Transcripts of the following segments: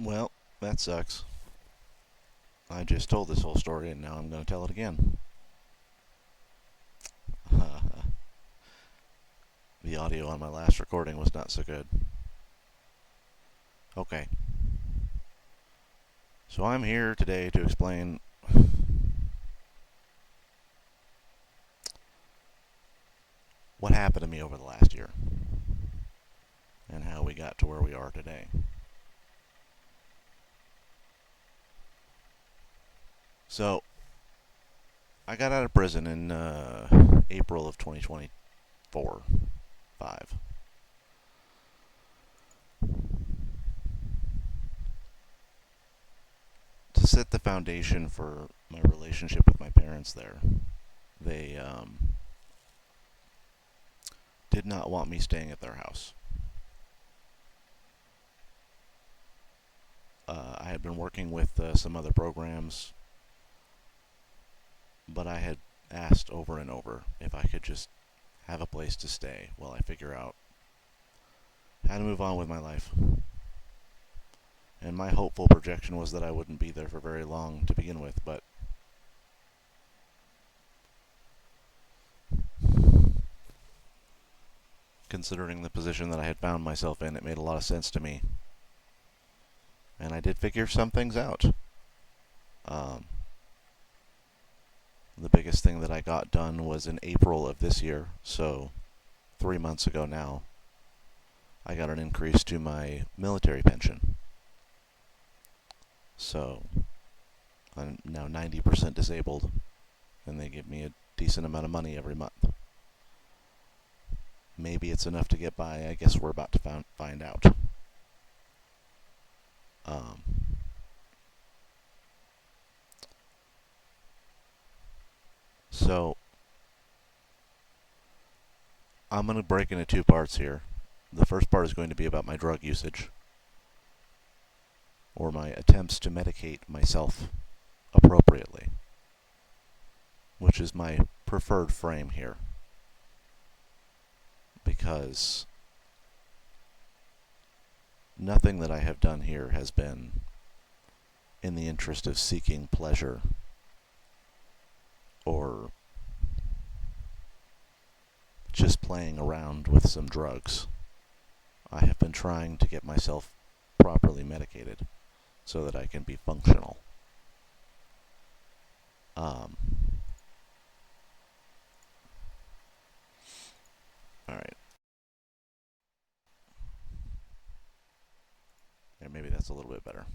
Well, that sucks. I just told this whole story and now I'm going to tell it again. The audio on my last recording was not so good. Okay, so I'm here today to explain what happened to me over the last year and how we got to where we are today. So, I got out of prison in April of 2024, 5. To set the foundation for my relationship with my parents there, they did not want me staying at their house. I had been working with some other programs, but I had asked over and over if I could just have a place to stay while I figure out how to move on with my life. And my hopeful projection was that I wouldn't be there for very long to begin with, but considering the position that I had found myself in, it made a lot of sense to me. And I did figure some things out. Um, the biggest thing that I got done was in April of this year, so 3 months ago now, I got an increase to my military pension. So I'm now 90% disabled, and they give me a decent amount of money every month. Maybe it's enough to get by. I guess we're about to find out. Um, so I'm going to break into two parts here. The first part is going to be about my drug usage, or my attempts to medicate myself appropriately, which is my preferred frame here, because nothing that I have done here has been in the interest of seeking pleasure or just playing around with some drugs. I have been trying to get myself properly medicated so that I can be functional. Um, Alright. Yeah, maybe that's a little bit better.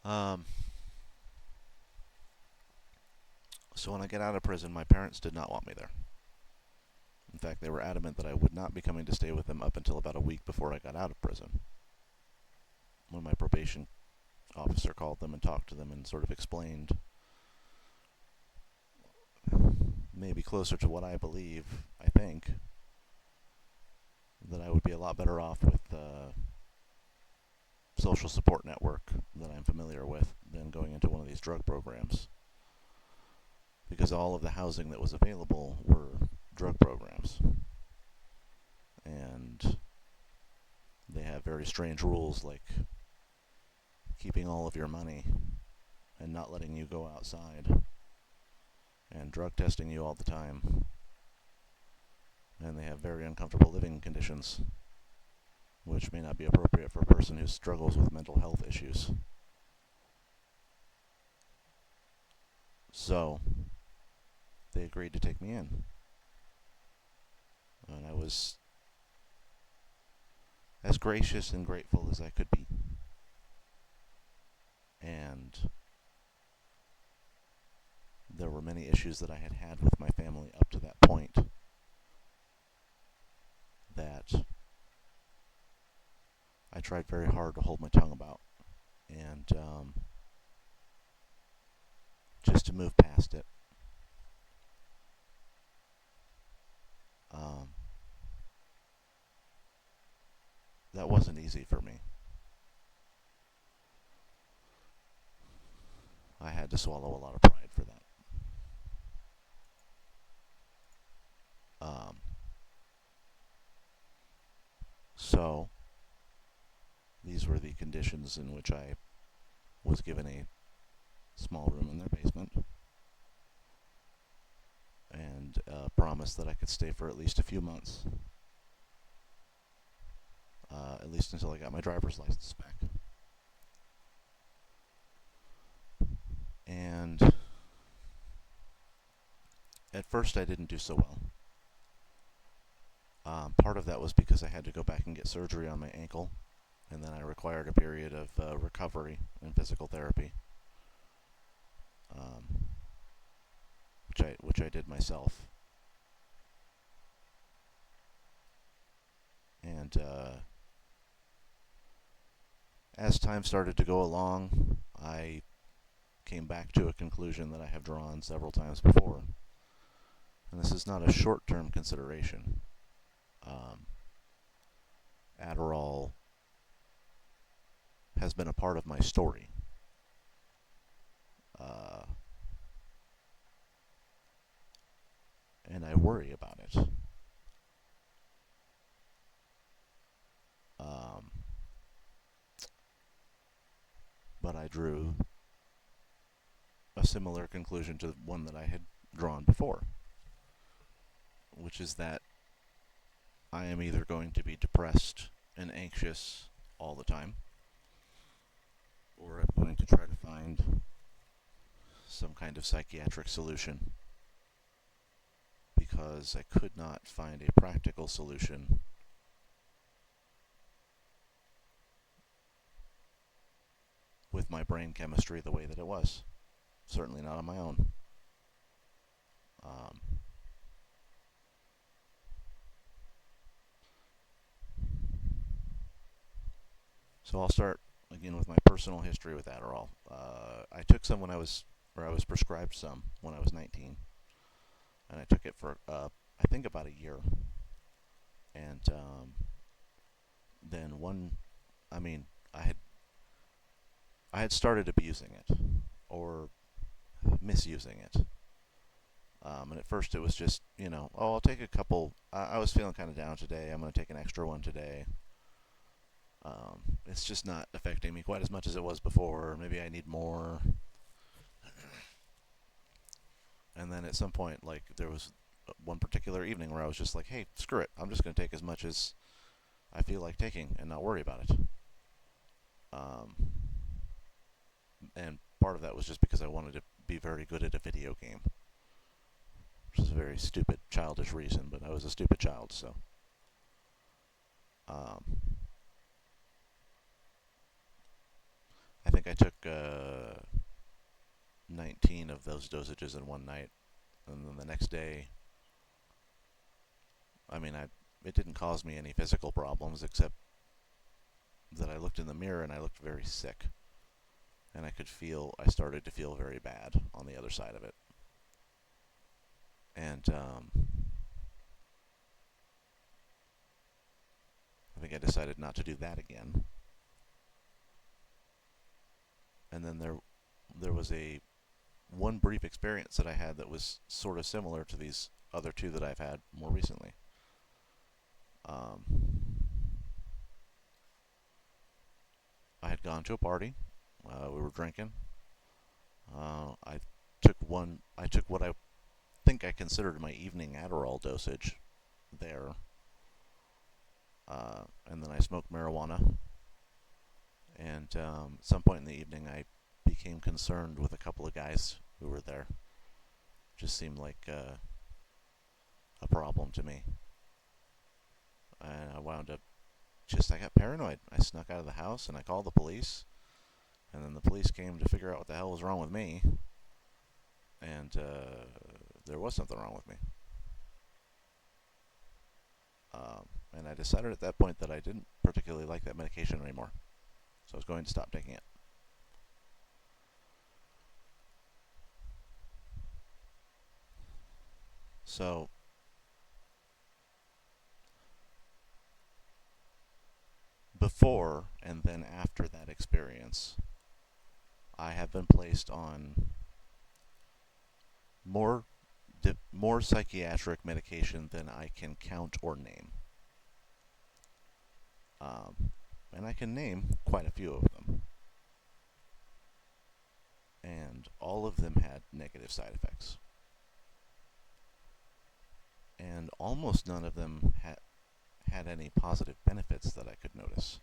Um, so when I get out of prison, my parents did not want me there. In fact, they were adamant that I would not be coming to stay with them up until about a week before I got out of prison. When my probation officer called them and talked to them and sort of explained, maybe closer to what I believe, I think, that I would be a lot better off with the social support network that I'm familiar with than going into one of these drug programs. Because all of the housing that was available were drug programs. And they have very strange rules, like keeping all of your money and not letting you go outside, and drug testing you all the time. And they have very uncomfortable living conditions, which may not be appropriate for a person who struggles with mental health issues. So, they agreed to take me in. And I was as gracious and grateful as I could be. And there were many issues that I had had with my family up to that point that I tried very hard to hold my tongue about, and just to move past it. Um, that wasn't easy for me. I had to swallow a lot of pride for that. So, these these were the conditions in which I was given a small room in their basement and promised that I could stay for at least a few months, at least until I got my driver's license back. And at first I didn't do so well. Part of that was because I had to go back and get surgery on my ankle, and then I required a period of recovery and physical therapy, um, which I did myself. And as time started to go along, I came back to a conclusion that I have drawn several times before. And this is not a short-term consideration. Adderall has been a part of my story. And I worry about it. But I drew a similar conclusion to one that I had drawn before, which is that I am either going to be depressed and anxious all the time, or I'm going to try to find some kind of psychiatric solution, because I could not find a practical solution with my brain chemistry the way that it was. Certainly not on my own. So I'll start again with my personal history with Adderall. I took some when I was prescribed some when I was 19, and I took it for I think about a year. And then I mean, I had started abusing it or misusing it. And at first it was just, oh, I'll take a couple. I was feeling kind of down today. I'm going to take an extra one today. It's just not affecting me quite as much as it was before. Maybe I need more. And then at some point, like, there was one particular evening where I was just like, hey, screw it. I'm just going to take as much as I feel like taking and not worry about it. And part of that was just because I wanted to be very good at a video game, which is a very stupid, childish reason, but I was a stupid child, so. I think I took 19 of those dosages in one night, and then the next day, I mean, it didn't cause me any physical problems, except that I looked in the mirror and I looked very sick. And I started to feel very bad on the other side of it. And I think I decided not to do that again. And then there was one brief experience that I had that was sort of similar to these other two that I've had more recently. I had gone to a party. We were drinking. I took what I think I considered my evening Adderall dosage there. And then I smoked marijuana. And at some point in the evening, I became concerned with a couple of guys who were there. Just seemed like a problem to me. And I wound up I got paranoid. I snuck out of the house and I called the police. And then the police came to figure out what the hell was wrong with me. And there was something wrong with me. And I decided at that point that I didn't particularly like that medication anymore. So I was going to stop taking it. So before and then after that experience, I have been placed on more psychiatric medication than I can count or name. And I can name quite a few of them. And all of them had negative side effects. And almost none of them had any positive benefits that I could notice.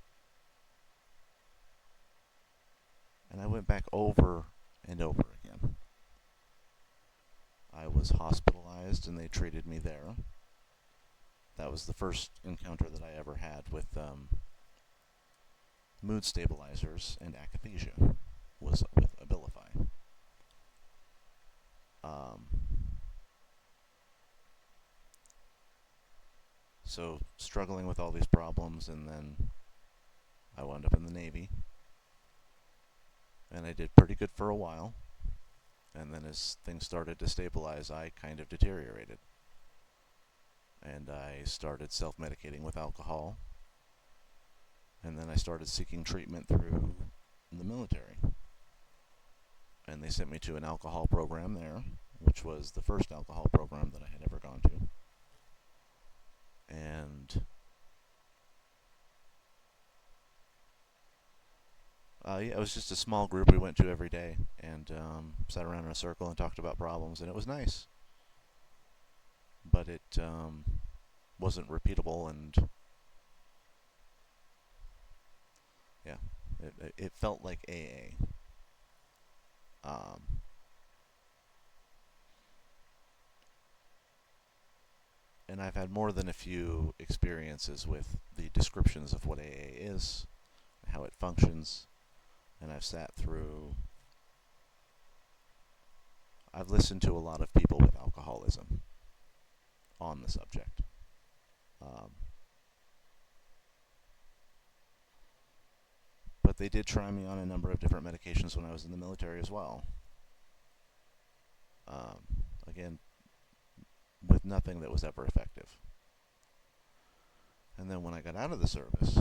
And I went back over and over again. I was hospitalized and they treated me there. That was the first encounter that I ever had with mood stabilizers and akathisia, was with Abilify. Um, so struggling with all these problems, and then I wound up in the Navy, and I did pretty good for a while. And then as things started to stabilize, I kind of deteriorated. And I started self-medicating with alcohol. And then I started seeking treatment through the military. And they sent me to an alcohol program there, which was the first alcohol program that I had ever gone to. And it was just a small group we went to every day, and sat around in a circle and talked about problems, and it was nice. But it wasn't repeatable, and yeah, it felt like AA. Um, and I've had more than a few experiences with the descriptions of what AA is, how it functions, and I've listened to a lot of people with alcoholism on the subject. Um, but they did try me on a number of different medications when I was in the military as well. Again, with nothing that was ever effective. And then when I got out of the service,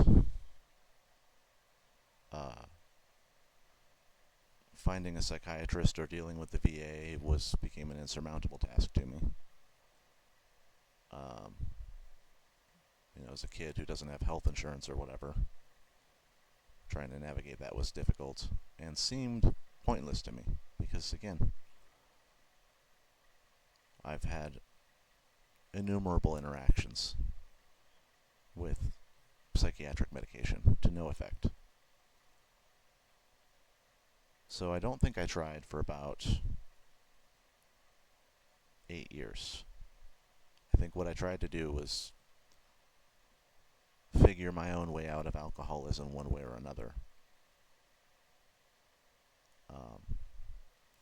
uh, finding a psychiatrist or dealing with the VA became an insurmountable task to me. Um, as a kid who doesn't have health insurance or whatever, trying to navigate that was difficult and seemed pointless to me because, again, I've had innumerable interactions with psychiatric medication to no effect. So I don't think I tried for about 8 years. I think what I tried to do was figure my own way out of alcoholism one way or another.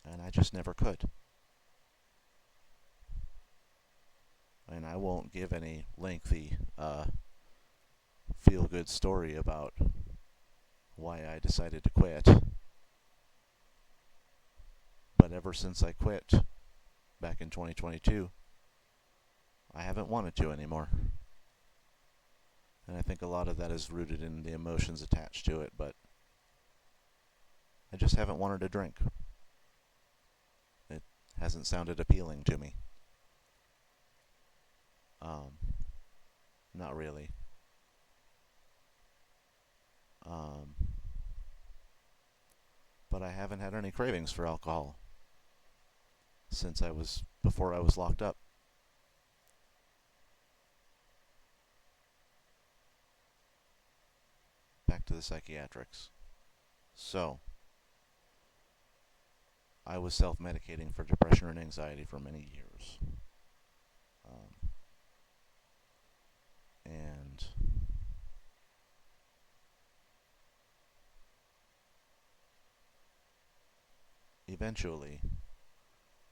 And I just never could. And I won't give any lengthy feel-good story about why I decided to quit. But ever since I quit back in 2022, I haven't wanted to anymore. And I think a lot of that is rooted in the emotions attached to it, but I just haven't wanted to drink. It hasn't sounded appealing to me. Not really. But I haven't had any cravings for alcohol before I was locked up. Back to the psychiatrics. So, I was self-medicating for depression and anxiety for many years. And eventually,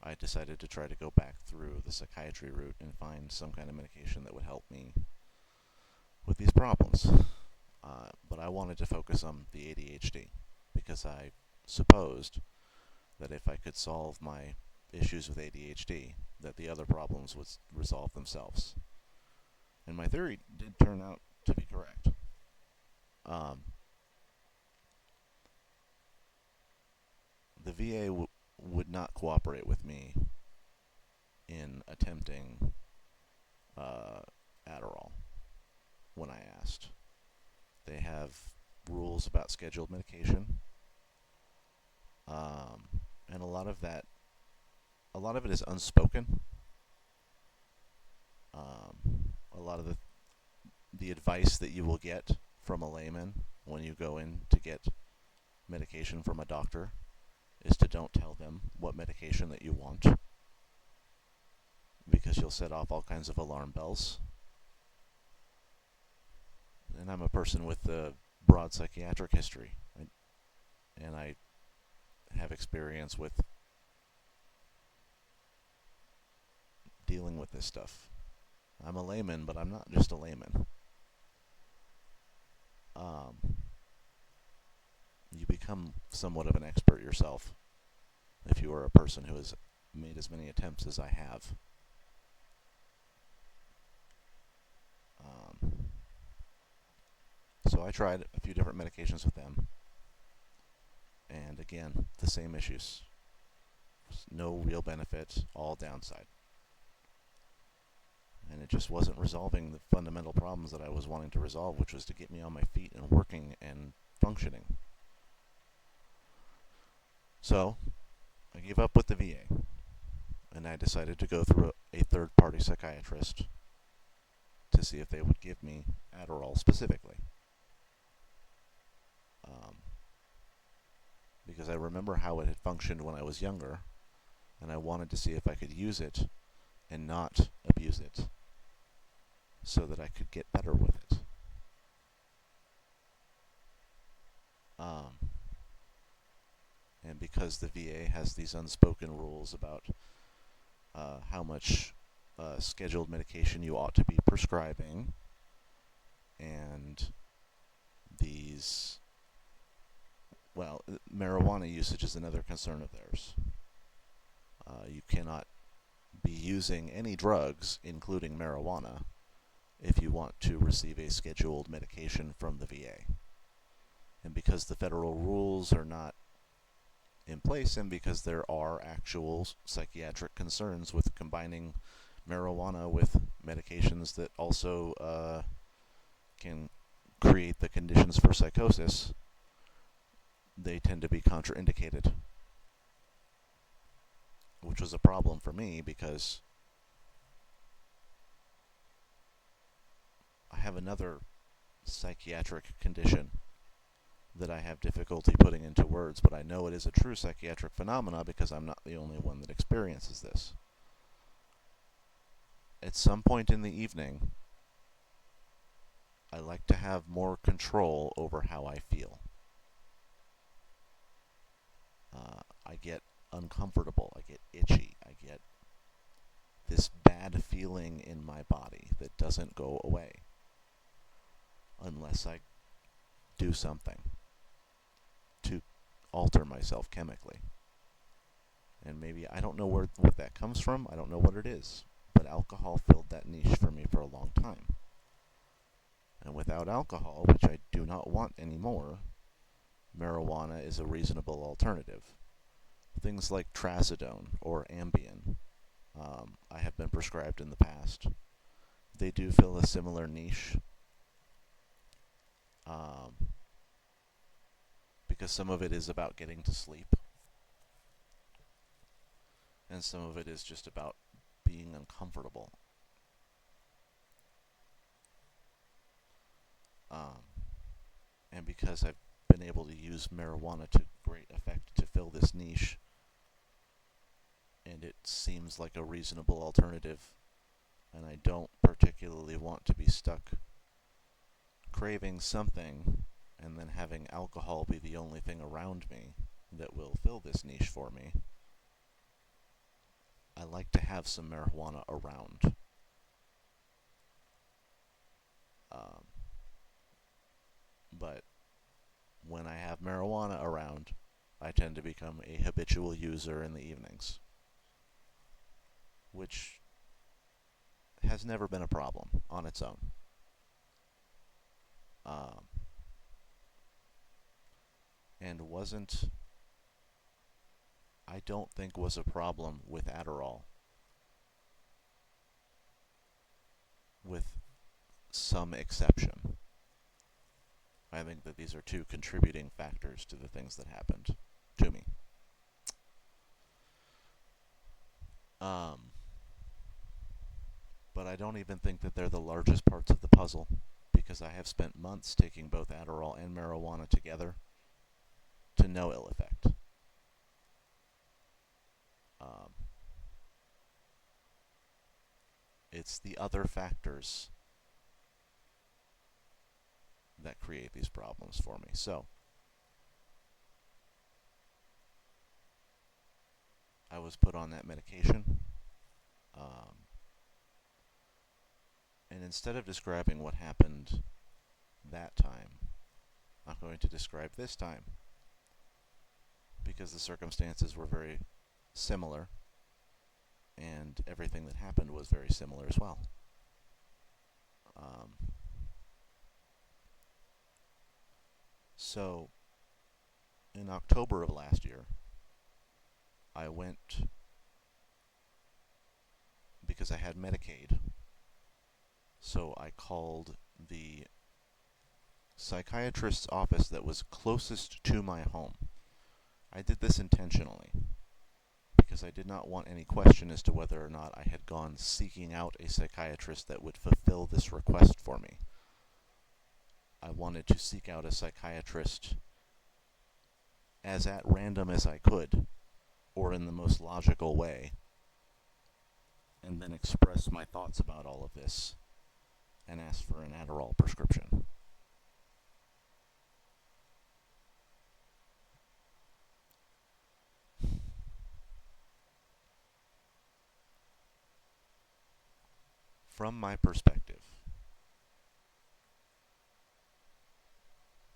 I decided to try to go back through the psychiatry route and find some kind of medication that would help me with these problems. But I wanted to focus on the ADHD because I supposed that if I could solve my issues with ADHD, that the other problems would resolve themselves. And my theory did turn out to be correct. The VA would not cooperate with me in attempting Adderall when I asked. They have rules about scheduled medication, um, and a lot of it is unspoken. A lot of the advice that you will get from a layman when you go in to get medication from a doctor is to don't tell them what medication that you want, because you'll set off all kinds of alarm bells. And I'm a person with a broad psychiatric history, and I have experience with dealing with this stuff. I'm a layman, but I'm not just a layman. Um, you become somewhat of an expert yourself if you are a person who has made as many attempts as I have. Um, so I tried a few different medications with them, and again, the same issues. No real benefit, all downside. And it just wasn't resolving the fundamental problems that I was wanting to resolve, which was to get me on my feet and working and functioning. So, I gave up with the VA, and I decided to go through a third-party psychiatrist to see if they would give me Adderall specifically. Um, because I remember how it had functioned when I was younger, and I wanted to see if I could use it and not abuse it so that I could get better with it. And because the VA has these unspoken rules about how much scheduled medication you ought to be prescribing, and these, well, marijuana usage is another concern of theirs. You cannot be using any drugs, including marijuana, if you want to receive a scheduled medication from the VA. And because the federal rules are not in place, and because there are actual psychiatric concerns with combining marijuana with medications that also can create the conditions for psychosis, they tend to be contraindicated, which was a problem for me because I have another psychiatric condition that I have difficulty putting into words, but I know it is a true psychiatric phenomena because I'm not the only one that experiences this. At some point in the evening, I like to have more control over how I feel. I get uncomfortable, I get itchy, I get this bad feeling in my body that doesn't go away unless I do something to alter myself chemically. And maybe, I don't know what that comes from, I don't know what it is, but alcohol filled that niche for me for a long time. And without alcohol, which I do not want anymore, marijuana is a reasonable alternative. Things like trazodone or Ambien, I have been prescribed in the past. They do fill a similar niche, because some of it is about getting to sleep, and some of it is just about being uncomfortable. And because I've been able to use marijuana to great effect to fill this niche, and it seems like a reasonable alternative, and I don't particularly want to be stuck craving something and then having alcohol be the only thing around me that will fill this niche for me, I like to have some marijuana around. But when I have marijuana around, I tend to become a habitual user in the evenings, which has never been a problem on its own. And I don't think was a problem with Adderall, with some exception. I think that these are two contributing factors to the things that happened to me. Um, but I don't even think that they're the largest parts of the puzzle because I have spent months taking both Adderall and marijuana together to no ill effect. Um, it's the other factors that create these problems for me. So, I was put on that medication, um, and instead of describing what happened that time, I'm going to describe this time because the circumstances were very similar and everything that happened was very similar as well. Um, so, in October of last year, I went because I had Medicaid. So I called the psychiatrist's office that was closest to my home. I did this intentionally because I did not want any question as to whether or not I had gone seeking out a psychiatrist that would fulfill this request for me. I wanted to seek out a psychiatrist as at random as I could, or in the most logical way, and then express my thoughts about all of this and ask for an Adderall prescription. From my perspective,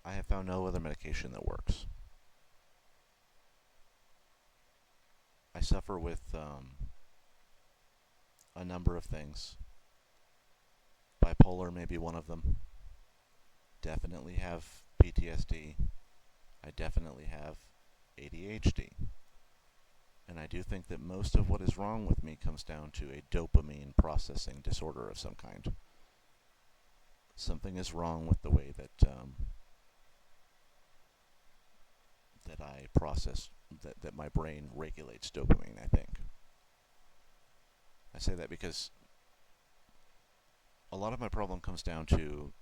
I have found no other medication that works. I suffer with a number of things. Bipolar may be one of them. Definitely have PTSD. I definitely have ADHD. And I do think that most of what is wrong with me comes down to a dopamine processing disorder of some kind. Something is wrong with the way that I process, that my brain regulates dopamine, I think. I say that because a lot of my problem comes down to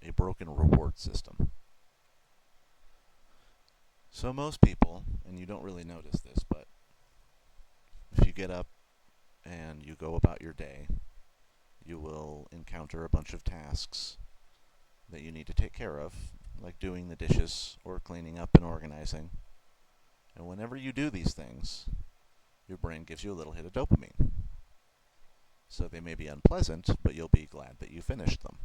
a broken reward system. So most people, and you don't really notice this, but if you get up and you go about your day, you will encounter a bunch of tasks that you need to take care of, like doing the dishes or cleaning up and organizing. And whenever you do these things, your brain gives you a little hit of dopamine. So they may be unpleasant, but you'll be glad that you finished them.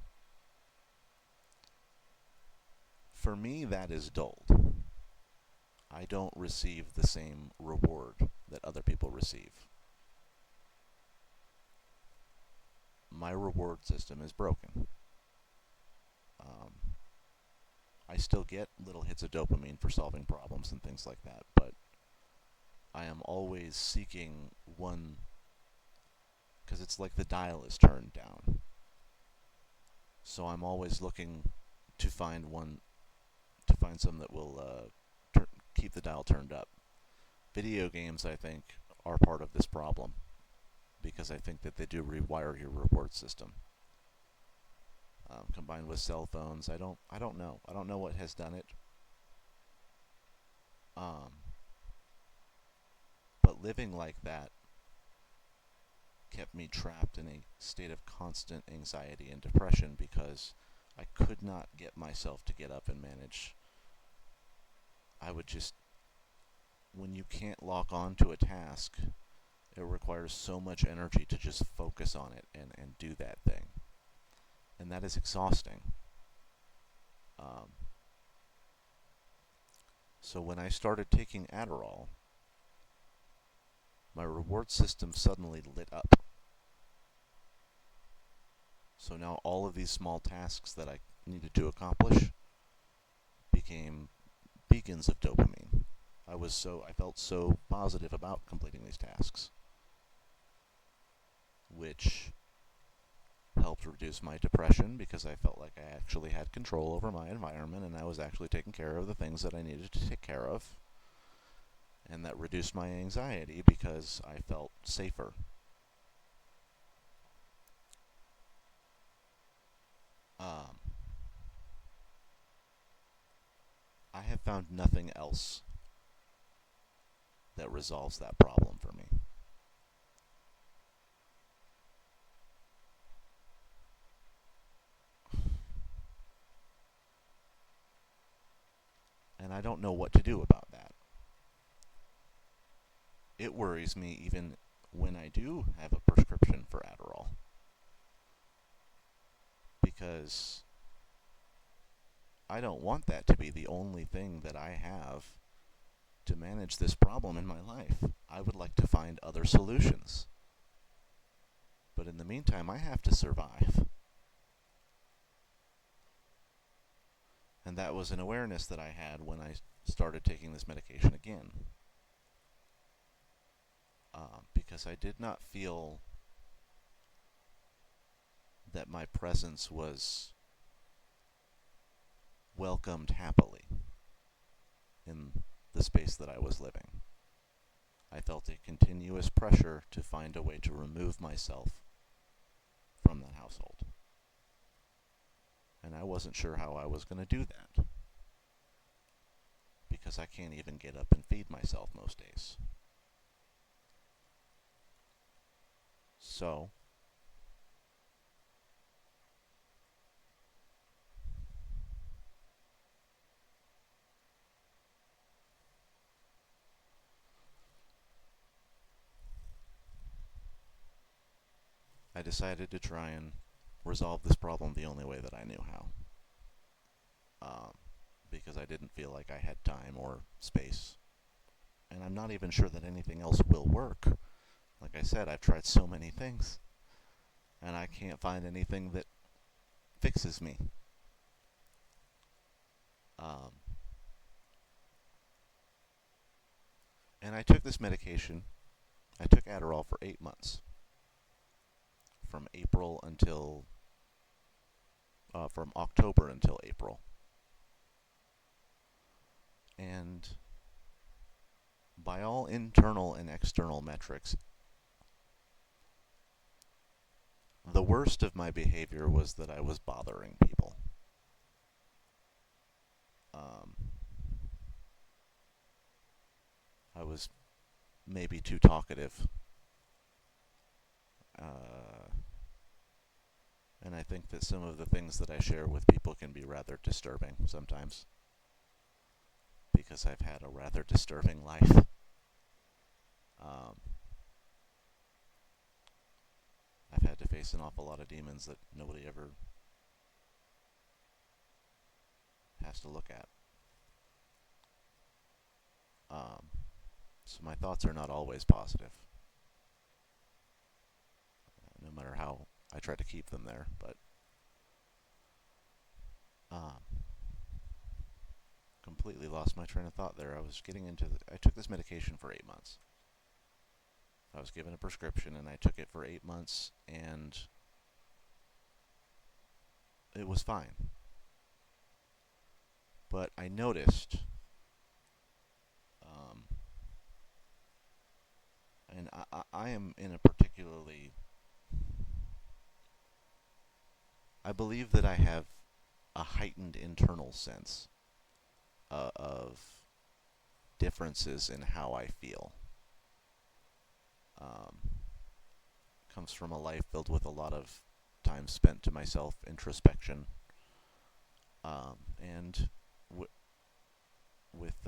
For me, that is dulled. I don't receive the same reward that other people receive. My reward system is broken. Um, I still get little hits of dopamine for solving problems and things like that, but I am always seeking one, because it's like the dial is turned down. So I'm always looking to find one, to find some that will keep the dial turned up. Video games, I think, are part of this problem because I think that they do rewire your reward system. Combined with cell phones, I don't know. I don't know what has done it. Um, but living like that kept me trapped in a state of constant anxiety and depression because I could not get myself to get up and manage. I would just, when you can't lock on to a task, it requires so much energy to just focus on it and do that thing. And that is exhausting. Um, so when I started taking Adderall, my reward system suddenly lit up. So now all of these small tasks that I needed to accomplish became beacons of dopamine. I felt so positive about completing these tasks, which helped reduce my depression because I felt like I actually had control over my environment and I was actually taking care of the things that I needed to take care of. And that reduced my anxiety because I felt safer. Um, I have found nothing else that resolves that problem for me. And I don't know what to do about that. It worries me even when I do have a prescription for Adderall. Because I don't want that to be the only thing that I have to manage this problem in my life. I would like to find other solutions. But in the meantime, I have to survive. And that was an awareness that I had when I started taking this medication again. Because I did not feel that my presence was welcomed happily in the space that I was living. I felt a continuous pressure to find a way to remove myself from that household. And I wasn't sure how I was going to do that. Because I can't even get up and feed myself most days. So, I decided to try and resolve this problem the only way that I knew how. Because I didn't feel like I had time or space. And I'm not even sure that anything else will work. Like I said, I've tried so many things. And I can't find anything that fixes me. Um, and I took this medication. I took Adderall for 8 months. From October until April. And by all internal and external metrics, the worst of my behavior was that I was bothering people. I was maybe too talkative. And I think that some of the things that I share with people can be rather disturbing sometimes. Because I've had a rather disturbing life. I've had to face an awful lot of demons that nobody ever has to look at. So my thoughts are not always positive. No matter how I try to keep them there, but completely lost my train of thought there. I took this medication for 8 months. I was given a prescription and I took it for 8 months and it was fine. But I noticed, and I am in a particularly, I believe that I have a heightened internal sense of differences in how I feel. Comes from a life filled with a lot of time spent to myself, introspection, and with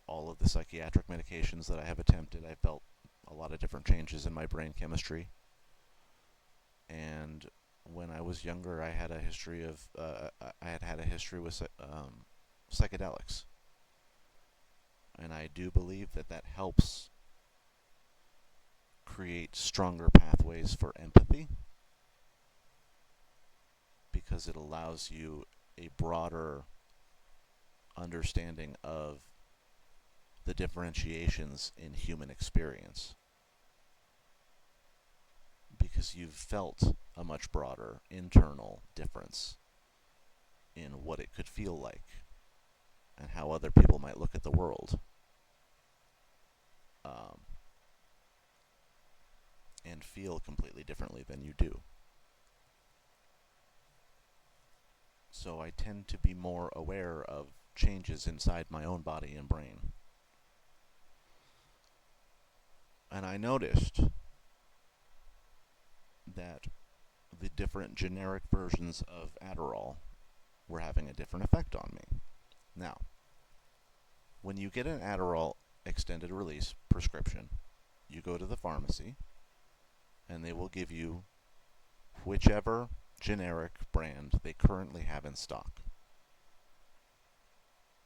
all of the psychiatric medications that I have attempted, I felt a lot of different changes in my brain chemistry. And when I was younger, I had a history of I had a history with psychedelics, and I do believe that that helps create stronger pathways for empathy because it allows you a broader understanding of the differentiations in human experience because you've felt a much broader internal difference in what it could feel like and how other people might look at the world, um, and feel completely differently than you do. So I tend to be more aware of changes inside my own body and brain. And I noticed that the different generic versions of Adderall were having a different effect on me. Now, when you get an Adderall extended release prescription, you go to the pharmacy and they will give you whichever generic brand they currently have in stock.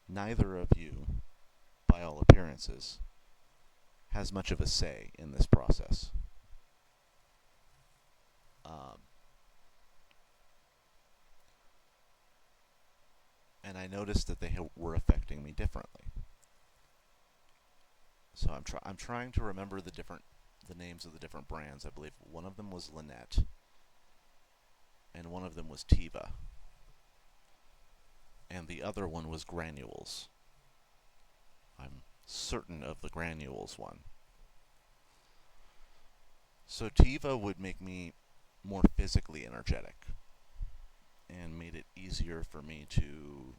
Neither of you, by all appearances, has much of a say in this process. Um, and I noticed that they were affecting me differently. So I'm trying to remember the names of the different brands. I believe one of them was Lynette, and one of them was Tiva, and the other one was Granules. I'm certain of the Granules one. So Tiva would make me more physically energetic and made it easier for me to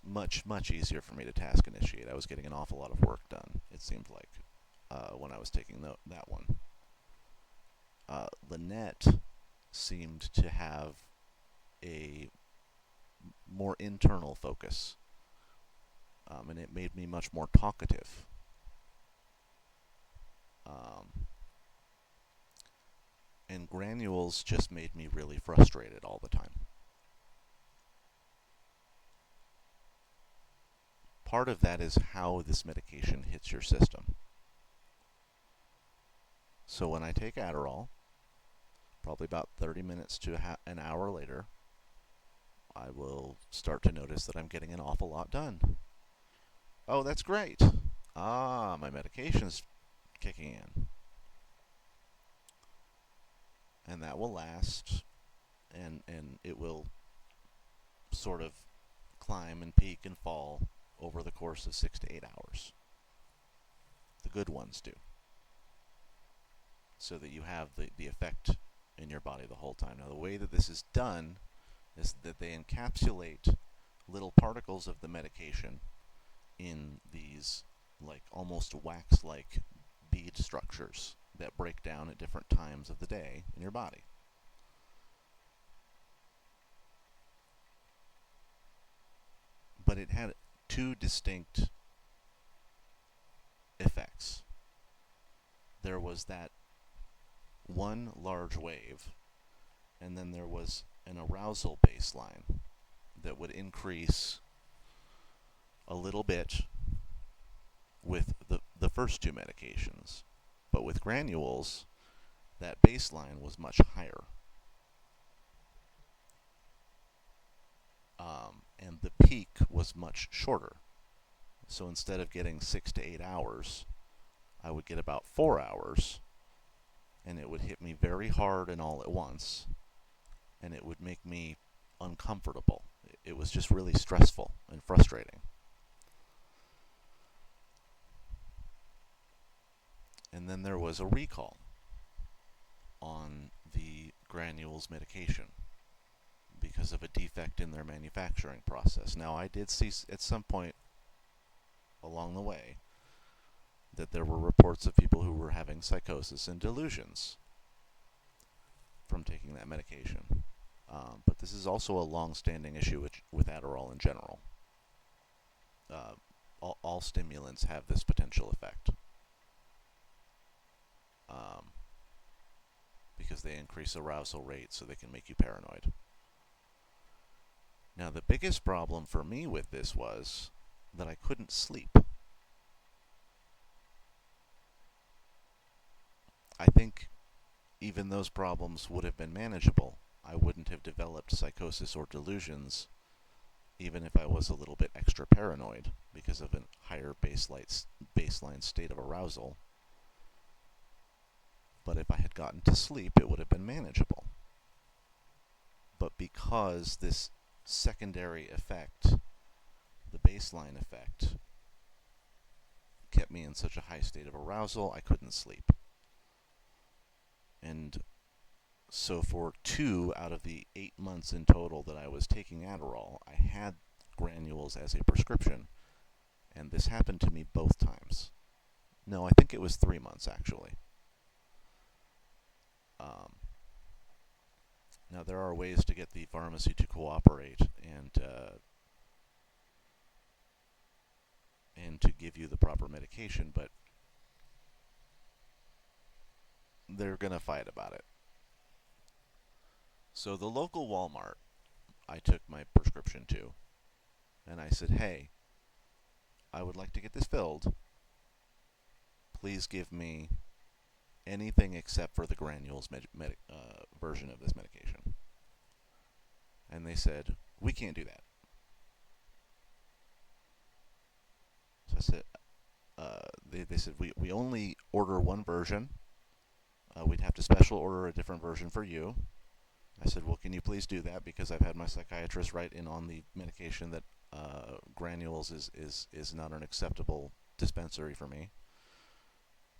much easier for me to task initiate. I was getting an awful lot of work done, it seemed like, when I was taking that one. Lynette seemed to have a more internal focus, and it made me much more talkative. And Granules just made me really frustrated all the time. Part of that is how this medication hits your system. So when I take Adderall, probably about 30 minutes to an hour later, I will start to notice that I'm getting an awful lot done. Oh, that's great. My medication's kicking in. And that will last, and it will sort of climb and peak and fall over the course of 6 to 8 hours. The good ones do. So that you have the effect in your body the whole time. Now, the way that this is done is that they encapsulate little particles of the medication in these like almost wax-like bead structures that break down at different times of the day in your body. But it had two distinct effects. There was that one large wave, and then there was an arousal baseline that would increase a little bit with the first two medications. But with Granules, that baseline was much higher. And the peak was much shorter. So instead of getting 6 to 8 hours, I would get about 4 hours, and it would hit me very hard and all at once, and it would make me uncomfortable. It was just really stressful and frustrating. And then there was a recall on the Granules medication because of a defect in their manufacturing process. Now, I did see at some point along the way that there were reports of people who were having psychosis and delusions from taking that medication. But this is also a long-standing issue with Adderall in general. All stimulants have this potential effect. Because they increase arousal rate so they can make you paranoid. Now, the biggest problem for me with this was that I couldn't sleep. I think even those problems would have been manageable. I wouldn't have developed psychosis or delusions even if I was a little bit extra paranoid because of a higher baseline state of arousal. But if I had gotten to sleep, it would have been manageable. but because this secondary effect, the baseline effect, kept me in such a high state of arousal, I couldn't sleep. And so for 2 out of the 8 months in total that I was taking Adderall, I had granules as a prescription, and this happened to me both times. No, I think it was 3 months, actually. Now, there are ways to get the pharmacy to cooperate and to give you the proper medication, but they're going to fight about it. So the local Walmart I took my prescription to, and I said, hey, I would like to get this filled. Please give me anything except for the granules version of this medication. And they said, we can't do that. So I said, they said, we only order one version. We'd have to special order a different version for you. I said, well, can you please do that? Because I've had my psychiatrist write in on the medication that granules is not an acceptable dispensary for me.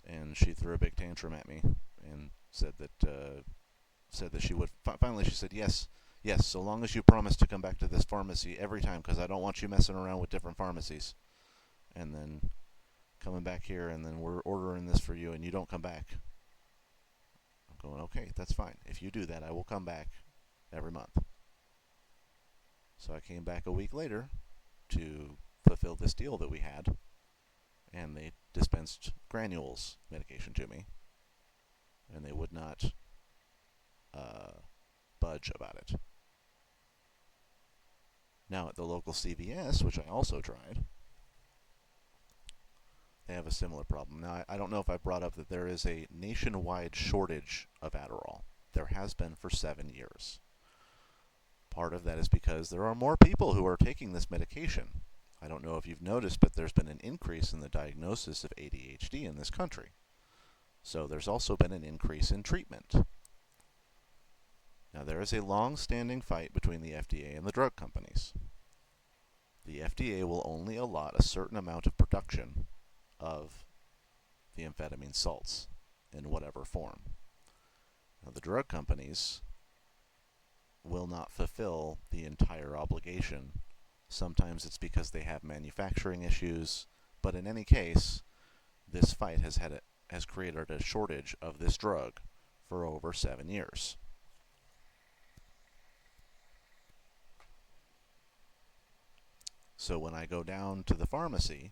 And she threw a big tantrum at me and said that she would. Finally, she said, yes, so long as you promise to come back to this pharmacy every time, because I don't want you messing around with different pharmacies. And then coming back here, and then we're ordering this for you, and you don't come back. I'm going, okay, that's fine. If you do that, I will come back every month. So I came back a week later to fulfill this deal that we had, and they dispensed granules medication to me, and they would not budge about it. Now at the local CVS, which I also tried, they have a similar problem. Now I don't know if I brought up that there is a nationwide shortage of Adderall. There has been for 7 years. Part of that is because there are more people who are taking this medication. I don't know if you've noticed, but there's been an increase in the diagnosis of ADHD in this country. So there's also been an increase in treatment. Now there is a long-standing fight between the FDA and the drug companies. The FDA will only allot a certain amount of production of the amphetamine salts in whatever form. Now the drug companies will not fulfill the entire obligation. Sometimes it's because they have manufacturing issues, but in any case, this fight has created a shortage of this drug for over 7 years. So when I go down to the pharmacy,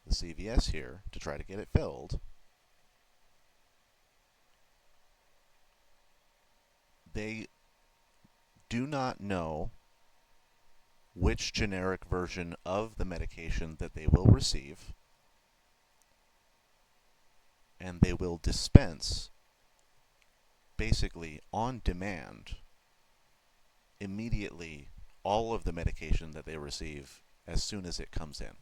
the CVS here, to try to get it filled, they do not know which generic version of the medication that they will receive, and they will dispense, basically on demand, immediately all of the medication that they receive as soon as it comes in.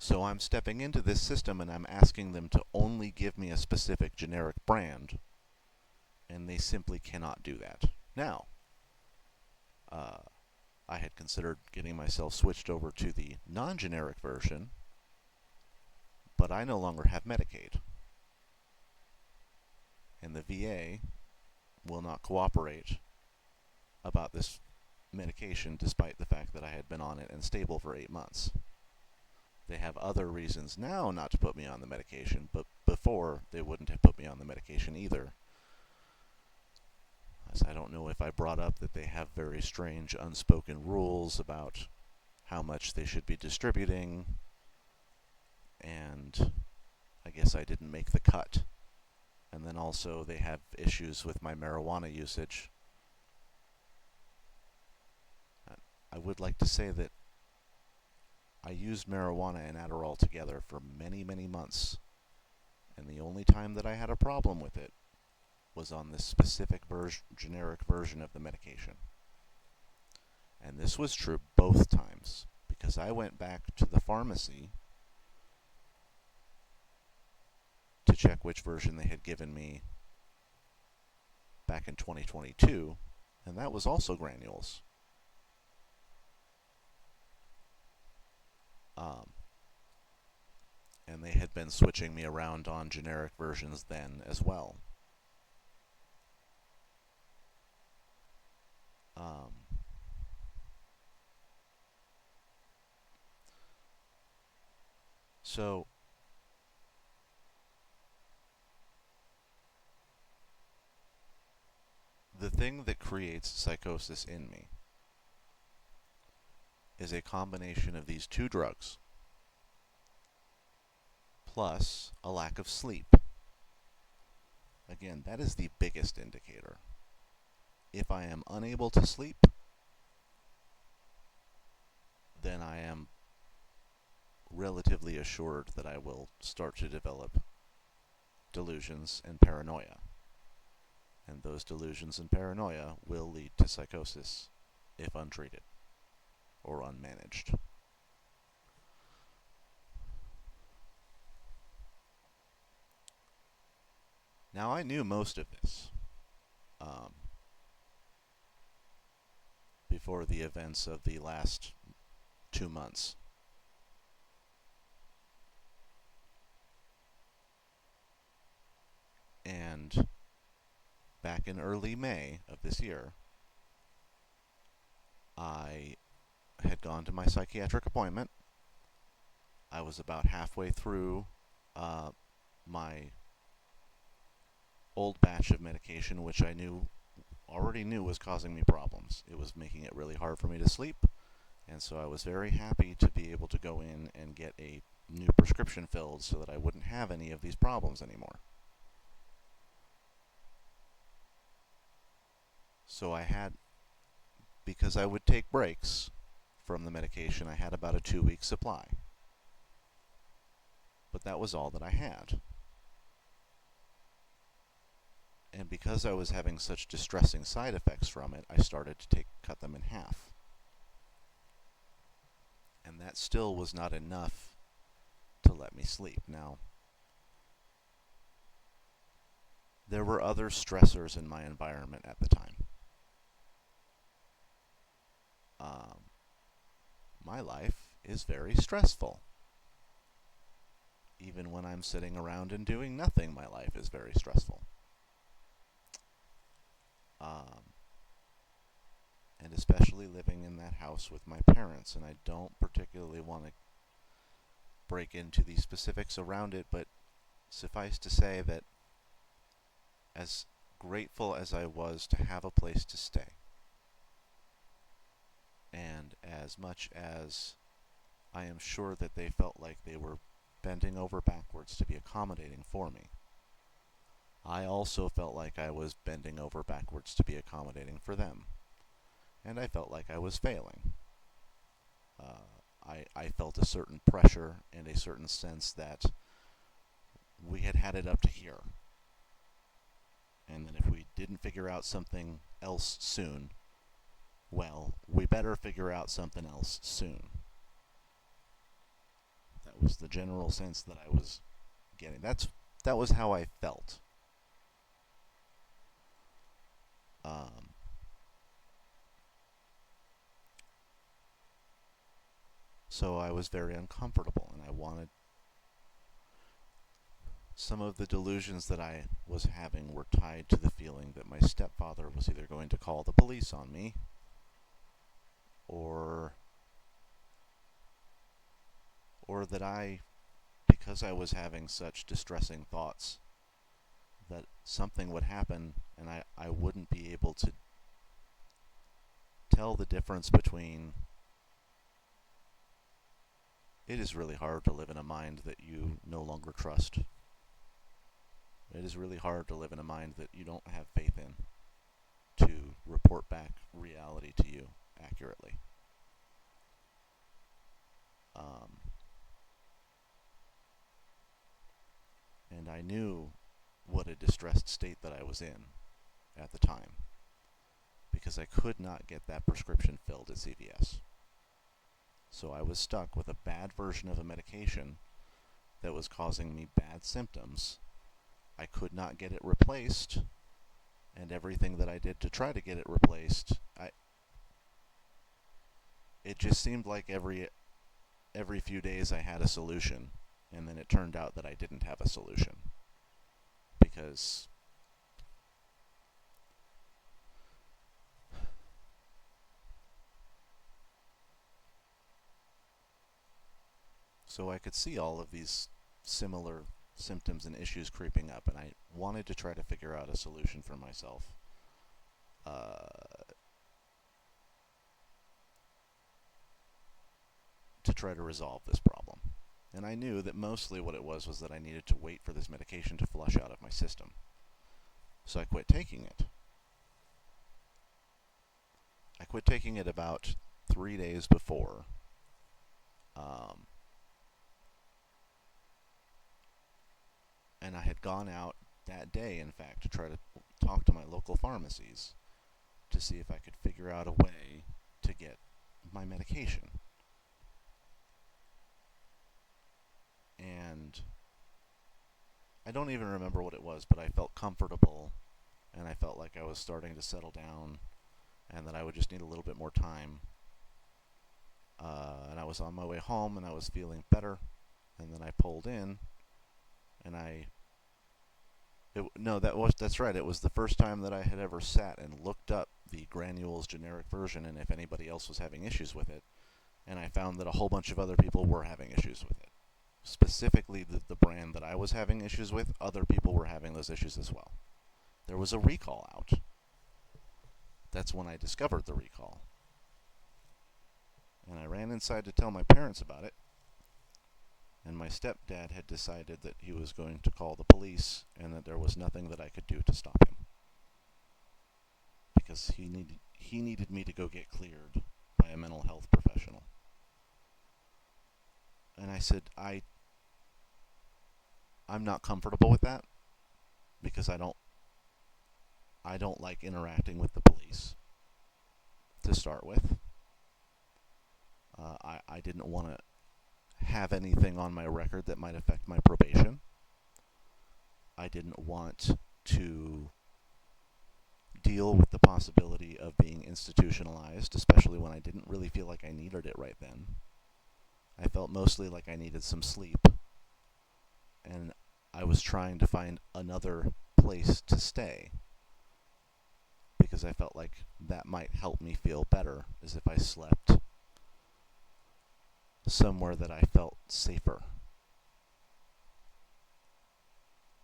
So I'm stepping into this system and I'm asking them to only give me a specific generic brand, and they simply cannot do that. Now, I had considered getting myself switched over to the non-generic version, but I no longer have Medicaid. And the VA will not cooperate about this medication despite the fact that I had been on it and stable for 8 months. They have other reasons now not to put me on the medication, but before they wouldn't have put me on the medication either. As I don't know if I brought up that they have very strange unspoken rules about how much they should be distributing, and I guess I didn't make the cut. And then also they have issues with my marijuana usage. I would like to say that I used marijuana and Adderall together for many, many months, and the only time that I had a problem with it was on this specific generic version of the medication. And this was true both times, because I went back to the pharmacy to check which version they had given me back in 2022, and that was also granules. And they had been switching me around on generic versions then as well. So the thing that creates psychosis in me is a combination of these two drugs, plus a lack of sleep. Again, that is the biggest indicator. If I am unable to sleep, then I am relatively assured that I will start to develop delusions and paranoia. And those delusions and paranoia will lead to psychosis if untreated or unmanaged. Now, I knew most of this before the events of the last 2 months. And back in early May of this year, I had gone to my psychiatric appointment. I was about halfway through my old batch of medication, which I already knew was causing me problems. It was making it really hard for me to sleep, and so I was very happy to be able to go in and get a new prescription filled so that I wouldn't have any of these problems anymore. So because I would take breaks from the medication, I had about a 2-week supply. But that was all that I had. And because I was having such distressing side effects from it, I started to cut them in half. And that still was not enough to let me sleep. Now, there were other stressors in my environment at the time. My life is very stressful. Even when I'm sitting around and doing nothing, my life is very stressful. And especially living in that house with my parents, and I don't particularly want to break into the specifics around it, but suffice to say that as grateful as I was to have a place to stay, and as much as I am sure that they felt like they were bending over backwards to be accommodating for me, I also felt like I was bending over backwards to be accommodating for them. And I felt like I was failing. I felt a certain pressure and a certain sense that we had it up to here. And that if we didn't figure out something else soon, well, we better figure out something else soon. That was the general sense that I was getting. That was how I felt. So I was very uncomfortable, and I wanted... Some of the delusions that I was having were tied to the feeling that my stepfather was either going to call the police on me, or that because I was having such distressing thoughts, that something would happen and I wouldn't be able to tell the difference between... It is really hard to live in a mind that you no longer trust. It is really hard to live in a mind that you don't have faith in to report back reality to you accurately. And I knew what a distressed state that I was in at the time, because I could not get that prescription filled at CVS. So I was stuck with a bad version of a medication that was causing me bad symptoms I could not get it replaced, and everything that I did to try to get it replaced, it just seemed like every few days I had a solution, and then it turned out that I didn't have a solution. Because so I could see all of these similar symptoms and issues creeping up, and I wanted to try to figure out a solution for myself. To try to resolve this problem. And I knew that mostly what it was that I needed to wait for this medication to flush out of my system. So I quit taking it. I quit taking it about 3 days before. Um, and I had gone out that day, in fact, to try to talk to my local pharmacies to see if I could figure out a way to get my medication. And I don't even remember what it was, but I felt comfortable, and I felt like I was starting to settle down, and that I would just need a little bit more time. And I was on my way home, and I was feeling better, and then I pulled in, and that's right. It was the first time that I had ever sat and looked up the granules generic version and if anybody else was having issues with it, and I found that a whole bunch of other people were having issues with it. Specifically, the brand that I was having issues with, other people were having those issues as well. There was a recall out. That's when I discovered the recall. And I ran inside to tell my parents about it, and my stepdad had decided that he was going to call the police and that there was nothing that I could do to stop him. Because he needed me to go get cleared by a mental health professional. And I said, I'm not comfortable with that because I don't like interacting with the police to start with. I didn't want to have anything on my record that might affect my probation. I didn't want to deal with the possibility of being institutionalized, especially when I didn't really feel like I needed it right then. I felt mostly like I needed some sleep, and I was trying to find another place to stay because I felt like that might help me feel better, as if I slept somewhere that I felt safer.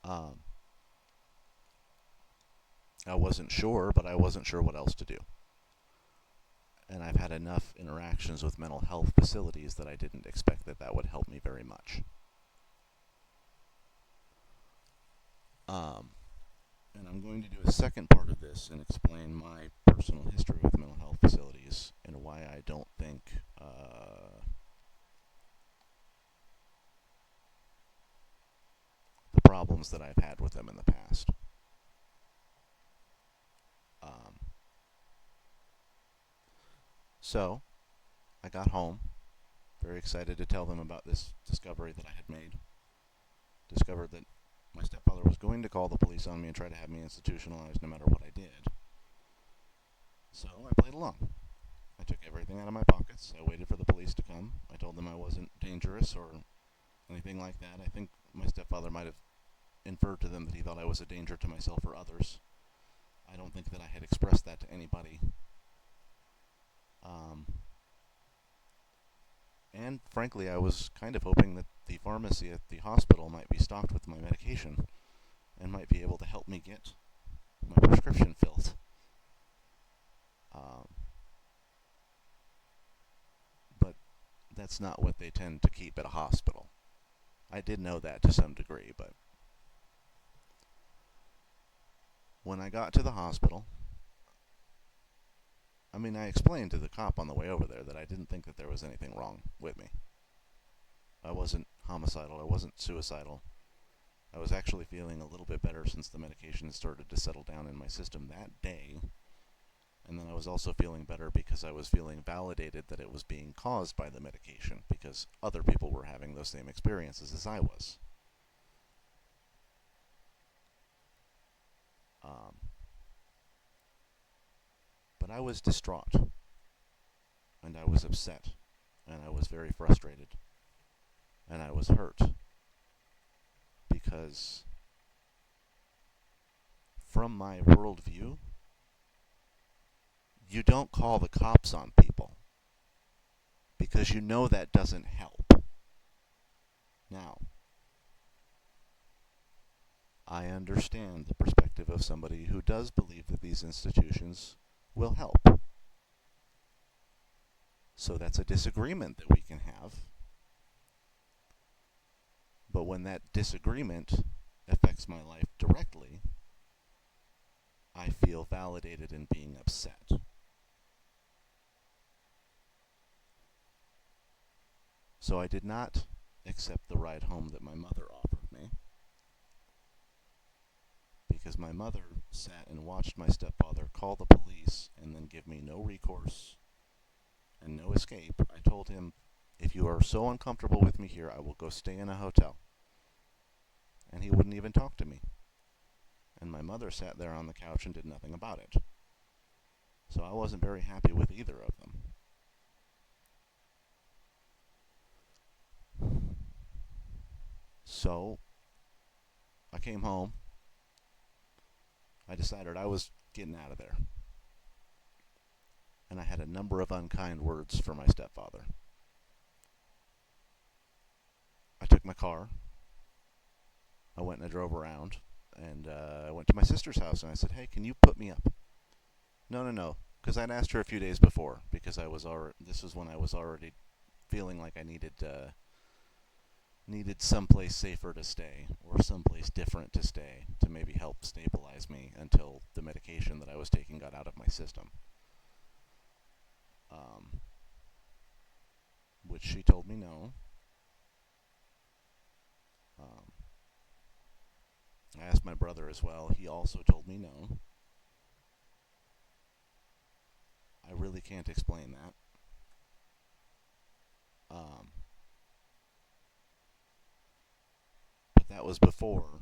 I wasn't sure, but I wasn't sure what else to do. And I've had enough interactions with mental health facilities that I didn't expect that would help me very much. And I'm going to do a second part of this and explain my personal history with mental health facilities and why I don't think the problems that I've had with them in the past. So, I got home, very excited to tell them about this discovery that I had made. Discovered that my stepfather was going to call the police on me and try to have me institutionalized no matter what I did. So I played along. I took everything out of my pockets. I waited for the police to come. I told them I wasn't dangerous or anything like that. I think my stepfather might have inferred to them that he thought I was a danger to myself or others. I don't think that I had expressed that to anybody. And frankly, I was kind of hoping that the pharmacy at the hospital might be stocked with my medication and might be able to help me get my prescription filled. But that's not what they tend to keep at a hospital. I did know that to some degree, but when I got to the hospital, I explained to the cop on the way over there that I didn't think that there was anything wrong with me. I wasn't homicidal, I wasn't suicidal. I was actually feeling a little bit better since the medication started to settle down in my system that day. And then I was also feeling better because I was feeling validated that it was being caused by the medication because other people were having those same experiences as I was. Um, but I was distraught, and I was upset, and I was very frustrated, and I was hurt because from my worldview, you don't call the cops on people because you know that doesn't help. Now, I understand the perspective of somebody who does believe that these institutions will help. So that's a disagreement that we can have. But when that disagreement affects my life directly, I feel validated in being upset. So I did not accept the ride home that my mother offered me, because my mother sat and watched my stepfather call the police and then give me no recourse and no escape. I told him, if you are so uncomfortable with me here, I will go stay in a hotel. And he wouldn't even talk to me. And my mother sat there on the couch and did nothing about it. So I wasn't very happy with either of them. So I came home. I decided I was getting out of there. And I had a number of unkind words for my stepfather. I took my car. I went and I drove around. And I went to my sister's house and I said, hey, can you put me up? No. Because I'd asked her a few days before. Because this was when I was already feeling like I needed someplace safer to stay, or someplace different to stay, to maybe help stabilize me until the medication that I was taking got out of my system. Which she told me no. Um, I asked my brother as well. He also told me no. I really can't explain that. But that was before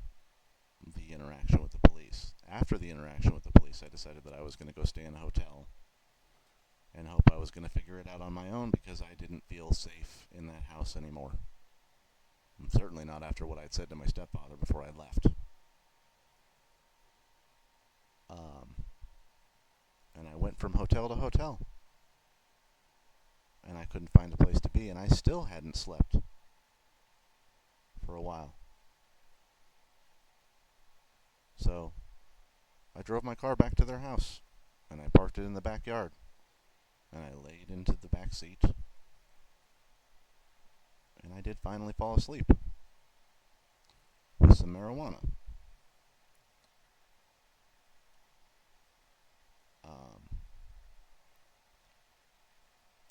the interaction with the police. After the interaction with the police, I decided that I was going to go stay in a hotel and hope I was going to figure it out on my own, because I didn't feel safe in that house anymore. And certainly not after what I'd said to my stepfather before I left. And I went from hotel to hotel. And I couldn't find a place to be, and I still hadn't slept for a while. So I drove my car back to their house, and I parked it in the backyard, and I laid into the back seat, and I did finally fall asleep with some marijuana.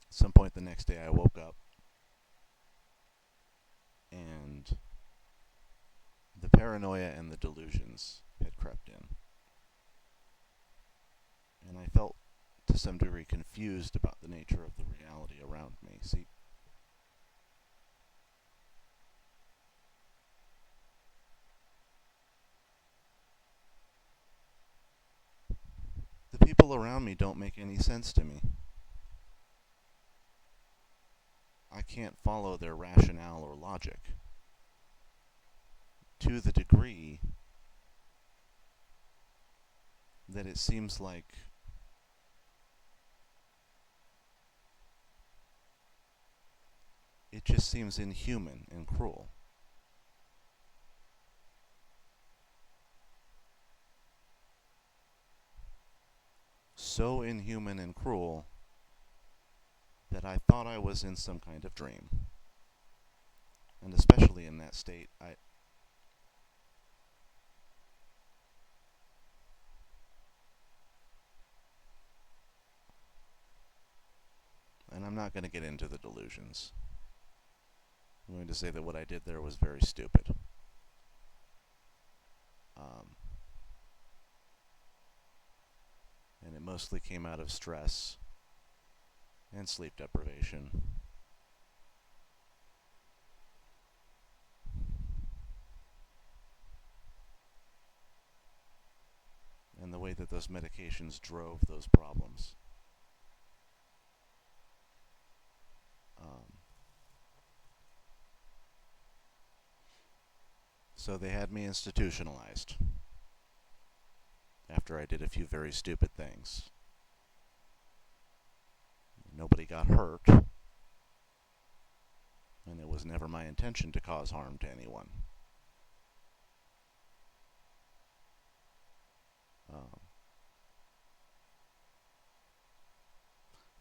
At some point the next day I woke up, and the paranoia and the delusions had crept in. And I felt to some degree confused about the nature of the reality around me. See, the people around me don't make any sense to me. I can't follow their rationale or logic to the degree that it seems like it just seems inhuman and cruel. So inhuman and cruel that I thought I was in some kind of dream. And especially in that state, and I'm not going to get into the delusions. I'm going to say that what I did there was very stupid. And it mostly came out of stress and sleep deprivation. and the way that those medications drove those problems. So they had me institutionalized after I did a few very stupid things. Nobody got hurt, and it was never my intention to cause harm to anyone.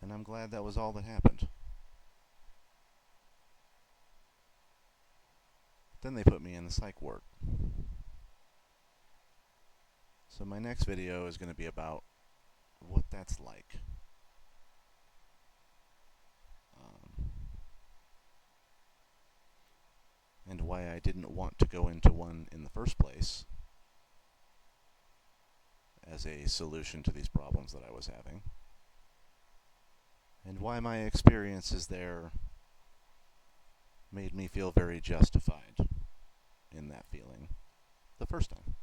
And I'm glad that was all that happened. Then they put me in the psych ward. So my next video is going to be about what that's like. And why I didn't want to go into one in the first place as a solution to these problems that I was having. And why my experiences there made me feel very justified in that feeling the first time.